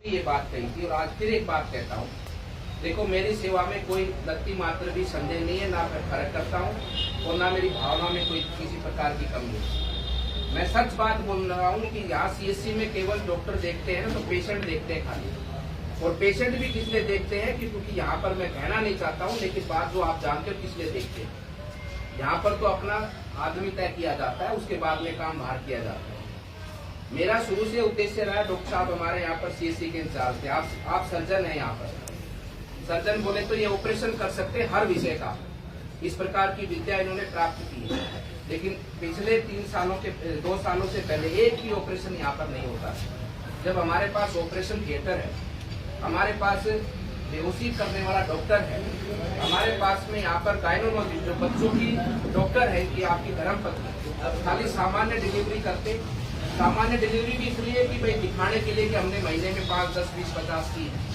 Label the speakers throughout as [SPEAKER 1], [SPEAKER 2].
[SPEAKER 1] ये बात कही थी और आज फिर एक बात कहता हूँ। देखो, मेरी सेवा में कोई लत्ती मात्र भी संदेह नहीं है, ना मैं फर्क करता हूँ और ना मेरी भावना में कोई किसी प्रकार की कमी है। मैं सच बात बोल रहा हूँ कि यहाँ सीएससी में केवल डॉक्टर देखते हैं ना, तो पेशेंट देखते हैं खाली। और पेशेंट भी किस लिए देखते हैं क्योंकि यहाँ पर मैं कहना नहीं चाहता हूँ, लेकिन बात जो आप जानते हो किस लिए देखते हैं। यहाँ पर तो अपना आदमी तय किया जाता है, उसके बाद में काम बाहर किया जाता है। मेरा शुरू से उद्देश्य रहा, डॉक्टर साहब हमारे यहाँ पर सीएससी के इंचार्ज थे, आप सर्जन हैं यहाँ पर। सर्जन बोले तो ये ऑपरेशन कर सकते हैं हर विषय का, इस प्रकार की विद्या इन्होंने प्राप्त की है। लेकिन पिछले 2 सालों से पहले एक भी ऑपरेशन यहाँ पर नहीं होता। जब हमारे पास ऑपरेशन थिएटर है, हमारे पास बेहोशी करने वाला डॉक्टर है, हमारे पास में यहाँ पर गायनोलॉजिस्ट जो बच्चों की डॉक्टर है कि आपकी धर्मपत्नी खाली सामान्य डिलीवरी करते। सामान्य डिलीवरी भी इसलिए कि भाई दिखाने के लिए कि हमने महीने में 5, 10, 20, 50 की है।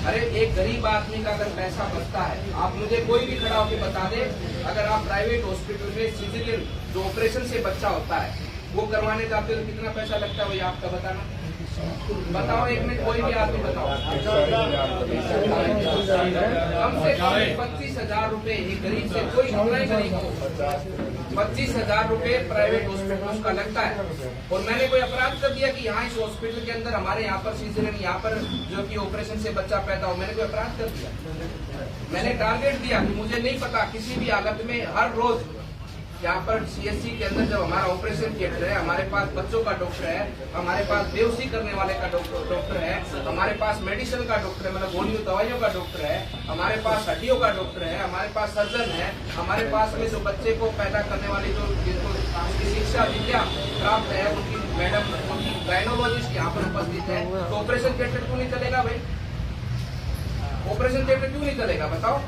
[SPEAKER 1] अरे एक गरीब आदमी का अगर पैसा बचता है, आप मुझे कोई भी खड़ा होकर बता दे, अगर आप प्राइवेट हॉस्पिटल में सिजेरियन जो ऑपरेशन से बच्चा होता है वो करवाने जाते हो तो कितना पैसा लगता है, वही आपका बताना। बताओ, एक मिनट, कोई भी आदमी बताओ। कम से कम 25,000 रूपए ही गरीब से कोई नहीं गरीब हो, 25,000 रूपए प्राइवेट हॉस्पिटल का लगता है। और मैंने कोई अपराध कर दिया कि यहाँ इस हॉस्पिटल के अंदर हमारे यहाँ पर सीजन यहाँ पर जो कि ऑपरेशन से बच्चा पैदा हो, मैंने कोई अपराध कर दिया? मैंने टारगेट दिया कि मुझे नहीं पता, किसी भी हालत में हर रोज यहाँ पर सीएससी के अंदर जब हमारा ऑपरेशन थिएटर है, हमारे पास बच्चों का डॉक्टर है, हमारे पास बेहोशी करने वाले का डॉक्टर है, हमारे पास मेडिसिन का डॉक्टर है, मतलब गोलियों दवाइयों का डॉक्टर है, हमारे पास हड्डियों का डॉक्टर है, हमारे पास सर्जन है, हमारे पास में जो बच्चे को पैदा करने वाली जो जिनको शिक्षा विद्या प्राप्त है उनकी मैडम, उनकी गायनोलॉजिस्ट यहाँ पर उपस्थित है। तो ऑपरेशन थिएटर क्यों नहीं चलेगा भाई? ऑपरेशन थिएटर क्यों नहीं चलेगा बताओ?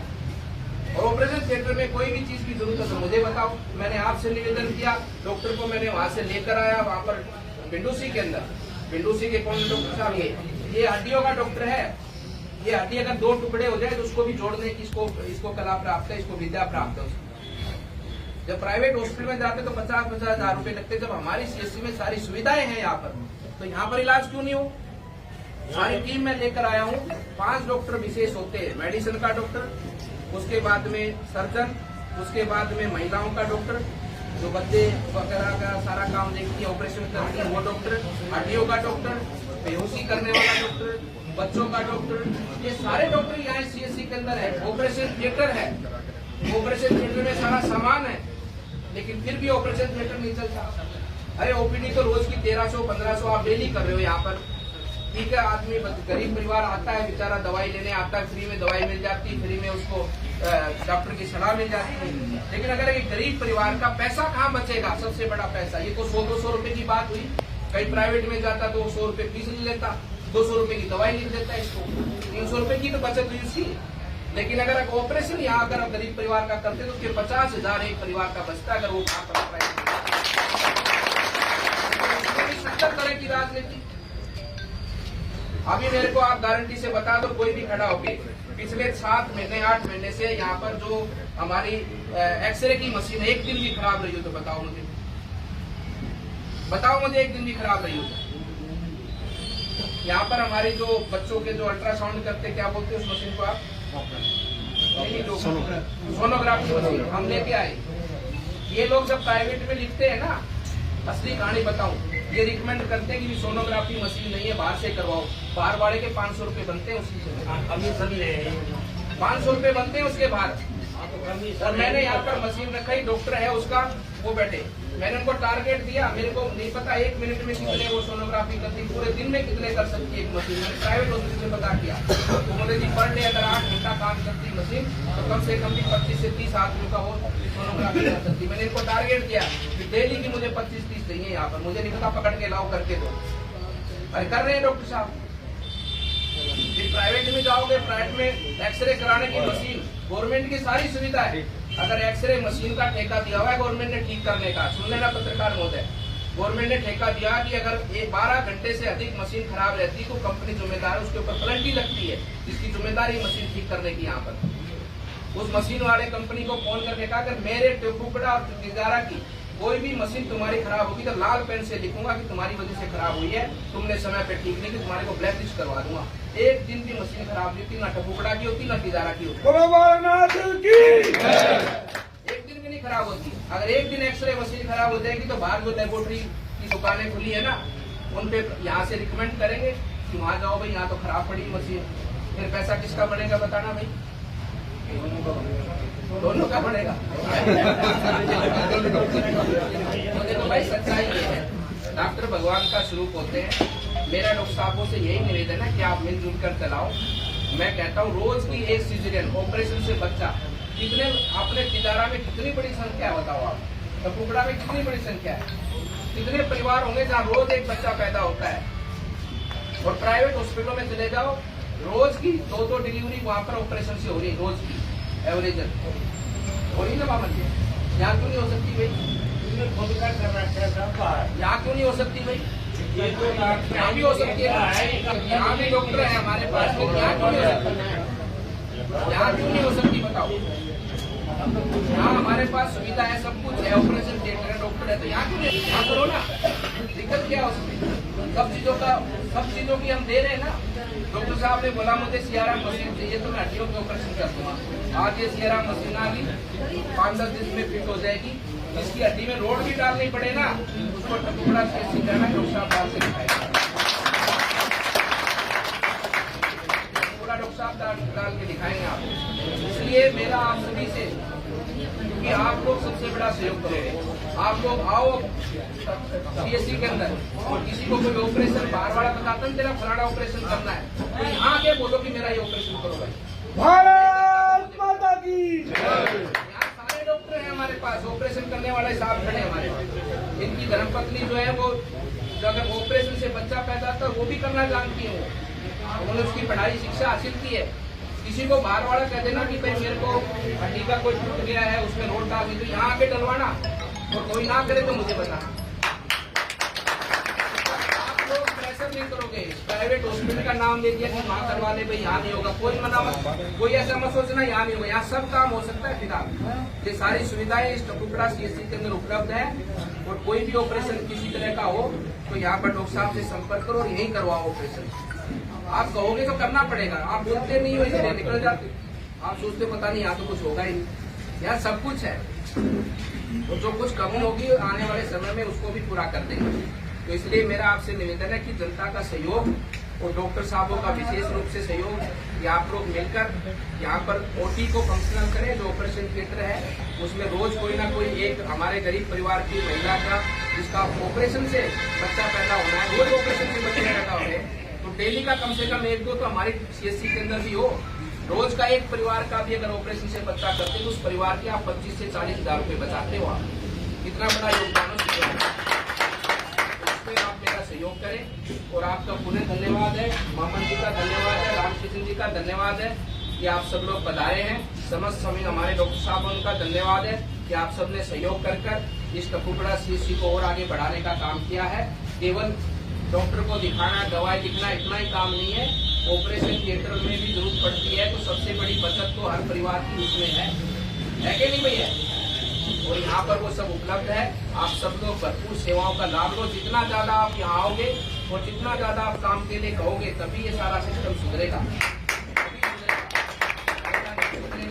[SPEAKER 1] और ऑपरेशन थिएटर में कोई भी चीज की जरूरत है तो मुझे बताओ। मैंने आपसे निवेदन किया, डॉक्टर को मैंने वहां से लेकर आया, वहां पर पिंडूसी के अंदर, पिंडूसी के कौन डॉक्टर साहब, ये हड्डियों का डॉक्टर है। ये हड्डी अगर 2 टुकड़े हो जाए तो उसको भी जोड़ने की इसको कला प्राप्त है, इसको विद्या प्राप्त है। जब प्राइवेट हॉस्पिटल में जाते तो 50-50 हजार रूपये लगते। जब हमारी सीएससी में सारी सुविधाएं हैं यहाँ पर, तो यहाँ पर इलाज क्यों नहीं हो? सारी टीम में लेकर आया हूँ। 5 डॉक्टर विशेष होते हैं, मेडिसिन का डॉक्टर, उसके बाद में सर्जन, उसके बाद में महिलाओं का डॉक्टर जो बच्चे वगैरह का सारा काम देखती है, ऑपरेशन करती है वो डॉक्टर, हड्डियों का डॉक्टर, बेहोशी करने वाला डॉक्टर, बच्चों का डॉक्टर, ये सारे डॉक्टर यहाँ सीएससी के अंदर है। ऑपरेशन थिएटर है, ऑपरेशन थिएटर में सारा सामान है, लेकिन फिर भी ऑपरेशन थिएटर नहीं चलता। अरे ओपीडी तो रोज की 1300-1500 आप डेली कर रहे हो यहाँ पर। ठीक है, आदमी गरीब परिवार आता है, बेचारा दवाई लेने आता है, फ्री में दवाई मिल जाती है, फ्री में उसको डॉक्टर की सलाह मिल जाती है। लेकिन अगर एक गरीब परिवार का पैसा कहाँ बचेगा? सबसे बड़ा पैसा ये तो 100-200 रुपए की बात हुई। कहीं प्राइवेट में जाता तो 100 रुपए फीस नहीं लेता, 200 रुपए की दवाई लिख देता है, इसको 300 रुपए की तो बचत हुई उसकी। लेकिन अगर ऑपरेशन यहाँ अगर गरीब परिवार का करते तो उसके 50,000 एक परिवार का बचता। अगर वो 70 तरह की राजनीति। अभी मेरे को आप गारंटी से बता दो, कोई भी खड़ा होके पिछले 7 महीने 8 महीने से यहाँ पर जो हमारी एक्सरे की मशीन एक दिन भी खराब रही हो तो बताओ मुझे, एक दिन भी खराब रही हो तो। यहाँ पर हमारी जो बच्चों के जो अल्ट्रासाउंड करते, क्या बोलते हैं उस मशीन को आप? सोनोग्राफी मशीन हम लेके आए। ये लोग जब प्राइवेट में लिखते हैं ना, असली कहानी बताऊं, ये रिकमेंड करते हैं कि सोनोग्राफी मशीन नहीं है, बाहर से करवाओ। बाहर वाले के 500 रुपए बनते हैं, उसी से 500 रुपए बनते हैं उसके बाहर। और मैंने यहाँ पर मशीन रखा ही, डॉक्टर है उसका, वो बैठे, मैंने उनको टारगेट दिया। मेरे को नहीं पता 1 मिनट में कितने वो सोनोग्राफी करती, पूरे दिन में कितने कर सकती है एक मशीन। मैंने प्राइवेट हॉस्पिटल से पता किया तो बोले जी पर डे अगर 8 घंटा काम करती मशीन तो कम से कम भी 25 से 30 आदमियों का वो सोनोग्राफी कर सकती। मैंने इनको टारगेट दिया कि डेली की मुझे 25-30 चाहिए यहाँ पर, मुझे नहीं पता, पकड़ के लाओ करके दो। अरे कर रहे हैं डॉक्टर साहब। फिर प्राइवेट में जाओगे, प्राइवेट में एक्सरे कराने की मशीन, गवर्नमेंट की सारी सुविधा है। अगर एक्सरे मशीन का ठेका दिया हुआ है गवर्नमेंट ने ठीक करने का, सुन लेना पत्रकार महोदय, गवर्नमेंट ने ठेका दिया कि अगर 12 घंटे से अधिक मशीन खराब रहती तो कंपनी जिम्मेदार है, उसके ऊपर पेनल्टी लगती है, जिसकी जिम्मेदारी मशीन ठीक करने की। यहाँ पर उस मशीन वाले कंपनी को फोन करके कहा, अगर मेरे टुकड़ा और तिजारा की कोई भी मशीन तुम्हारी खराब होगी तो लाल पेन से लिखूंगा कि तुम्हारी वजह से खराब हुई है, तुमने समय पे ठीक नहीं की, तुम्हारे को ब्लैक लिस्ट करवा दूंगा। एक दिन भी मशीन खराब नहीं होती, ना टपुकड़ा की होती, ना तिजारा की होती, एक दिन भी नहीं खराब होती। अगर एक दिन एक्सरे मशीन खराब हो जाएगी तो बाहर जो लेबोरेटरी की दुकानें खुली है ना, उन पे यहाँ से रिकमेंड करेंगे कि वहाँ जाओ भाई, यहाँ तो खराब पड़ी मशीन। फिर पैसा किसका बढ़ेगा बताना भाई? दोनों का बढ़ेगा। तो देखो भाई, सच्चाई ये है, डॉक्टर भगवान का स्वरूप होते हैं। मेरा डॉक्टर साहबों से यही निवेदन है कि आप मिलजुल कर चलाओ। मैं कहता हूँ रोज की एक सीजरियन ऑपरेशन से बच्चा, कितने अपने तिजारा में कितनी बड़ी संख्या है बताओ आप, टपुकड़ा में कितनी बड़ी संख्या है, कितने परिवार होंगे जहाँ रोज एक बच्चा पैदा होता है। और प्राइवेट हॉस्पिटलों में चले जाओ, रोज की 2-2 डिलीवरी वहाँ पर ऑपरेशन से हो रही है, रोज की एवरेज हो रही ना मामन जी। यहाँ क्यों नहीं हो सकती भाई? यहाँ क्यों नहीं हो सकती भाई? यहाँ भी हो सकती है, यहाँ भी डॉक्टर है हमारे पास, यहाँ क्यों नहीं हो सकती? यहाँ क्यों नहीं हो सकती बताओ? यहाँ हमारे पास सुविधा है, सब कुछ है, ऑपरेशन थिएटर है, डॉक्टर है, तो यहाँ क्यों नहीं? यहाँ करो ना, दिक्कत क्या हो सकती? सब चीजों की हम दे रहे हैं ना। डॉक्टर साहब ने बोला मुझे सीआरएम मशीन चाहिए तो मैं हड्डियों के ऑपरेशन कर दूंगा। आज ये सीआरएम मशीन आ गई, 5-10 दिन में फिट हो जाएगी। इसकी हड्डी में रोड भी डालनी पड़े ना, उसको टुकड़ा से सीखना है, डॉक्टर साहब डाल से दिखाएगा, पूरा डॉक्टर साहब डाल के दिखाएंगे आपको। इसलिए मेरा आप सभी से, क्योंकि आप लोग सबसे बड़ा सहयोग करोगे, आप लोग आओ सीएससी के अंदर और किसी को कोई ऑपरेशन बाहर वाला बताता है तेरा फलाना ऑपरेशन करना है, तो यहाँ आके बोलो कि मेरा ये ऑपरेशन करो भाई।
[SPEAKER 2] भारत माता की
[SPEAKER 1] यहाँ सारे डॉक्टर हैं हमारे पास, ऑपरेशन करने वाले साहब खड़े हमारे पास। इनकी धर्मपत्नी जो है वो अगर ऑपरेशन से बच्चा पैदा होता है वो भी करना जानती है, उन्होंने उसकी पढ़ाई शिक्षा हासिल की है। किसी को बाहर वाला कह देना कि भाई मेरे को हड्डी का कोई टूट गया है, उसमें रोड डाल दी, तो यहाँ आके डलवाना, और कोई ना करे तो मुझे बताना। आप लोग प्रेशर नहीं करोगे, प्राइवेट हॉस्पिटल का नाम ले दिया कि वहाँ करवा ले भाई, यहाँ नहीं होगा, कोई मना मत, कोई ऐसा मत सोचना यहाँ नहीं होगा, यहाँ सब काम हो सकता है। फिलहाल ये सारी सुविधाएं इस टपुकड़ा सीएससी के अंदर उपलब्ध है, और कोई भी ऑपरेशन किसी तरह का हो तो यहाँ पर डॉक्टर साहब से संपर्क करो और यही करवाओ ऑपरेशन। आप कहोगे तो करना पड़ेगा, आप बोलते नहीं हो इसलिए निकल जाते, आप सोचते पता नहीं यहाँ तो कुछ होगा ही नहीं, यहाँ सब कुछ है, और जो कुछ कमी होगी आने वाले समय में उसको भी पूरा कर देंगे। तो इसलिए मेरा आपसे निवेदन है कि जनता का सहयोग और डॉक्टर साहबों का विशेष रूप से सहयोग, कि आप लोग मिलकर यहाँ पर ओटी को फंक्शनल करें। जो ऑपरेशन थिएटर है उसमें रोज कोई ना कोई एक हमारे गरीब परिवार की महिला का जिसका ऑपरेशन से बच्चा पैदा होना है, रोज ऑपरेशन से बच्चे पैदा हो रहे हैं, तो डेली का कम से कम 1-2 तो हमारे सीएससी के अंदर भी हो। रोज का एक परिवार का भी अगर ऑपरेशन से बच्चा करते तो उस परिवार के आप 25 से 40 हजार रुपए बचाते हो। आप कितना बड़ा योगदान हो, इसमें आप मेरा सहयोग करें। और आपका पुनः धन्यवाद है, मामन जी का धन्यवाद है, रामकृष्ण जी का धन्यवाद है कि आप सब लोग पधारे हैं। समस्त समय हमारे डॉक्टर साहब उनका धन्यवाद है कि आप सबने सहयोग कर इस टपुकड़ा सीएससी को और आगे बढ़ाने का काम किया है। केवल डॉक्टर को दिखाना, दवाई लिखना इतना ही काम नहीं है, ऑपरेशन थिएटर में भी जरूरत पड़ती है, तो सबसे बड़ी बचत तो हर परिवार की उसमें है कि नहीं भैया? और यहाँ पर वो सब उपलब्ध है। आप सब लोग भरपूर सेवाओं का लाभ लो। जितना ज्यादा आप यहाँ आओगे और जितना ज्यादा आप काम के लिए कहोगे तभी ये सारा सिस्टम सुधरेगा।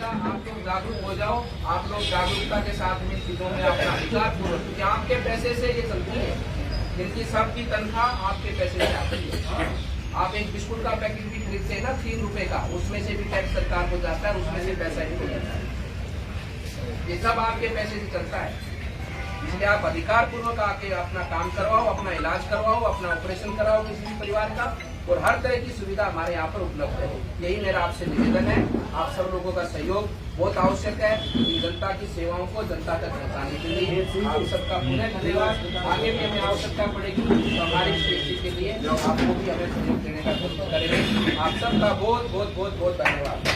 [SPEAKER 1] आप लोग जागरूक हो जाओ, आप लोग जागरूकता के साथ में चीजों में अपना अधिकार पूर्वक, क्योंकि आपके पैसे से ये चलती है, जिनकी सबकी तनख्वाह आपके पैसे से आती है। आप एक बिस्कुट का पैकेट भी खरीदते हैं ना 3 रुपए का, उसमें से भी टैक्स सरकार को जाता है, उसमें से पैसा ही जाता है। ये सब आपके पैसे से चलता है, इसलिए आप अधिकार पूर्वक आके अपना काम करवाओ, अपना इलाज करवाओ, अपना ऑपरेशन कराओ किसी भी परिवार का, और हर तरह की सुविधा हमारे यहाँ पर उपलब्ध है। यही मेरा आपसे निवेदन है। आप सब लोगों का सहयोग बहुत आवश्यक है इन जनता की सेवाओं को जनता तक पहुँचाने के लिए। आप सबका पुनः धन्यवाद। आगे भी हमें आवश्यकता पड़ेगी तो हमारी सेफ्टी के लिए आपको भी हमें सहयोग देने का कोशिश करेंगे। आप सबका बहुत बहुत बहुत बहुत धन्यवाद।